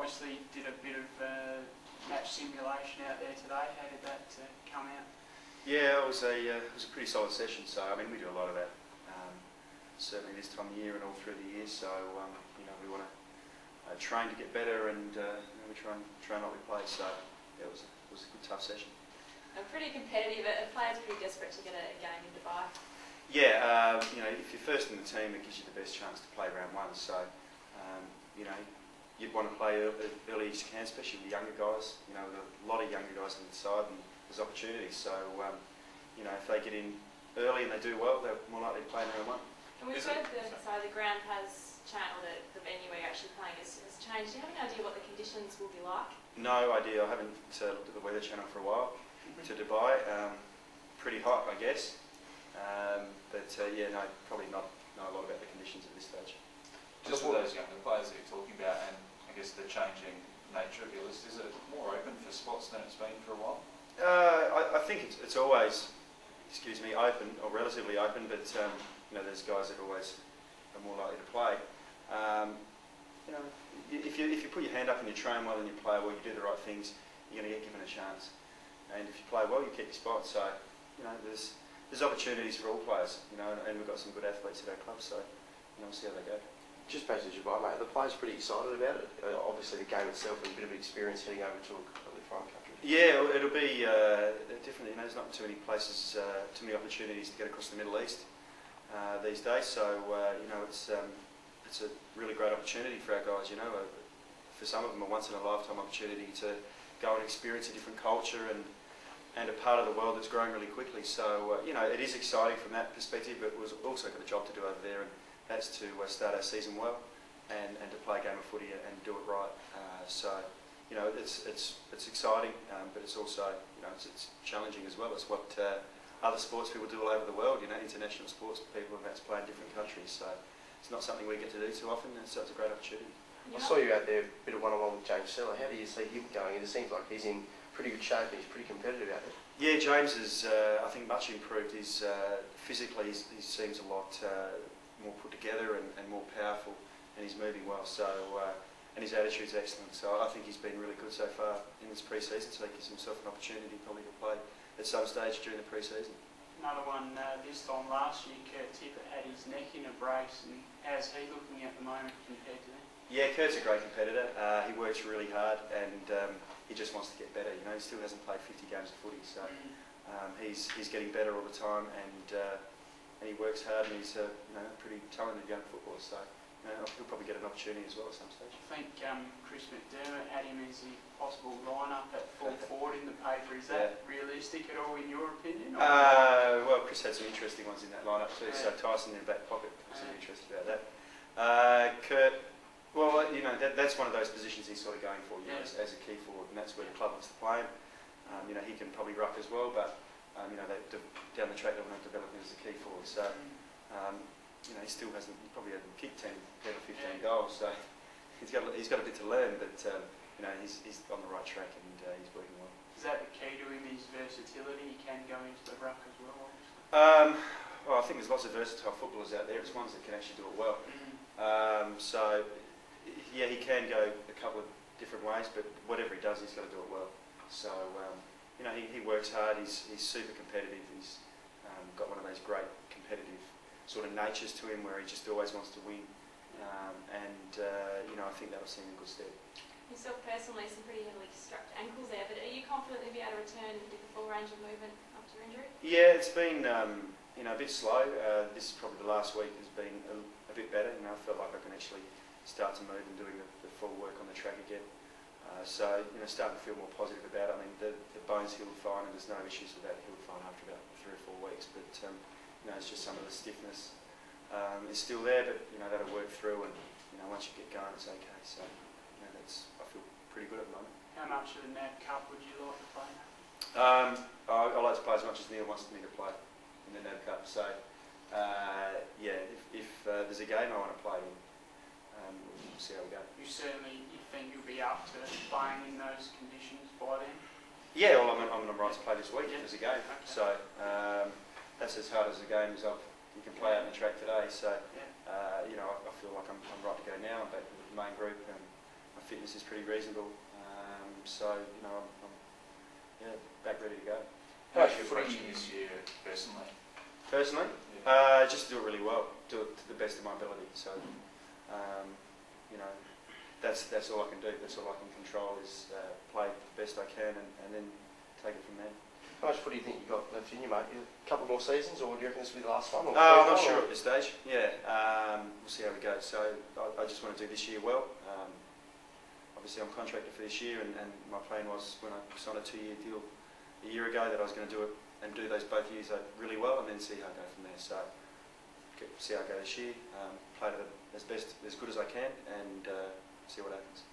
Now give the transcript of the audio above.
obviously did a bit of match simulation out there today. How did that come out? Yeah, it was a pretty solid session. So I mean, we do a lot of that certainly this time of year and all through the year. So we want to train to get better, and we try not to play. So yeah, it was a good tough session. And pretty competitive. The players pretty desperate to get a game in Dubai. Yeah, if you're first in the team, it gives you the best chance to play round one. So you'd want to play early as you can, especially with the younger guys. With a lot of younger guys on the side, and there's opportunities. So if they get in early and they do well, they're more likely to play in round one. And we've heard the ground has changed, or the venue where you're actually playing has changed. Do you have any idea what the conditions will be like? No idea. I haven't looked at the weather channel for a while. To Dubai, pretty hot, I guess. Probably not know a lot about the conditions at this stage. Just for those younger players that you're talking about, and I guess the changing nature of your list, is it more open for spots than it's been for a while? I think it's always, open, or relatively open, but there's guys that always are more likely to play. If you put your hand up and you train well and you play well, you do the right things, you're going to get given a chance. And if you play well, you keep your spot. So there's opportunities for all players, and we've got some good athletes at our club. So we'll see how they go. Just back to Dubai, mate. The players pretty excited about it. Obviously, the game itself and a bit of experience heading over to a completely foreign country. Yeah, it'll be different. There's not too many places, too many opportunities to get across the Middle East these days. So it's a really great opportunity for our guys. For some of them, a once in a lifetime opportunity to go and experience a different culture and a part of the world that's growing really quickly. So it is exciting from that perspective, but we've also got a job to do over there, and that's to start our season well and to play a game of footy and do it right. It's exciting, but it's also it's challenging as well. It's what other sports people do all over the world. International sports people, and that's playing in different countries. So it's not something we get to do too often, and so it's a great opportunity. I saw you out there a bit of one-on-one with James Seller. How do you see him going? It seems like he's in pretty good shape and he's pretty competitive out there. Yeah, James is, I think, much improved. He's physically, he seems a lot more put together and more powerful, and he's moving well. So, and his attitude's excellent. So I think he's been really good so far in this pre-season. So he gives himself an opportunity probably to play at some stage during the pre-season. Another one this time last year, Kurt Tippett had his neck in a brace, and how's he looking at the moment compared to them? Yeah, Kurt's a great competitor. He works really hard, and he just wants to get better. He still hasn't played 50 games of footy, so he's getting better all the time, and he works hard, and he's a pretty talented young footballer. So he'll probably get an opportunity as well at some stage. I think Chris McDermott had him as the possible line-up at full forward in the paper. Is that realistic at all in your opinion? Well, Chris had some interesting ones in that line-up too. So Tyson in the back pocket, some interested about that. Kurt. Well, that's one of those positions he's sort of going for, as a key forward, and that's where the club wants to play him. He can probably ruck as well, but down the track they want to develop him as a key forward. So, he probably hasn't kicked 10 or 15 goals, so he's got a bit to learn, but he's on the right track and he's working well. Is that the key to him? His versatility? He can go into the ruck as well. Well, I think there's lots of versatile footballers out there. It's ones that can actually do it well. Yeah, he can go a couple of different ways, but whatever he does, he's got to do it well. So, he works hard, he's super competitive, he's got one of those great competitive sort of natures to him where he just always wants to win. I think that'll seem in good stead. Yourself personally, some pretty heavily strapped ankles there, but are you confident you'll be able to return with the full range of movement after injury? Yeah, it's been a bit slow. This is probably the last week has been a bit better. I felt like I can actually start to move and doing the full work on the track again. Starting to feel more positive about it. I mean, the bone's healed fine and there's no issues with that. Healed fine after about 3 or 4 weeks, but it's just some of the stiffness is still there, but that'll work through, and once you get going, it's okay. So I feel pretty good at the moment. How much of the NAB Cup would you like to play? I like to play as much as Neil wants me to play in the NAB Cup. So if there's a game I want to play in, we'll see how we go. You think you'll be up to playing in those conditions by then? Yeah, well, I'm on the right to play this week if there's a game. Okay. So that's as hard as a game as you can play out on the track today. So I feel like I'm right to go now. I'm back with the main group, and I fitness is pretty reasonable. So you know, I'm back ready to go. How are you approaching this year personally? Personally, Yeah. just do it really well, do it to the best of my ability. So you know, that's all I can do. That's all I can control is play the best I can and then take it from there. How much footy do you think you've got left in you, mate? A couple more seasons, or do you reckon this will be the last one? Or I'm not sure at this stage. Yeah, we'll see how we go. So I just want to do this year well. Obviously, I'm contracted for this year, and my plan was when I signed a 2-year deal a year ago that I was going to do it and do those both years really well, and then see how I go from there. So see how I go this year, play to as good as I can, and see what happens.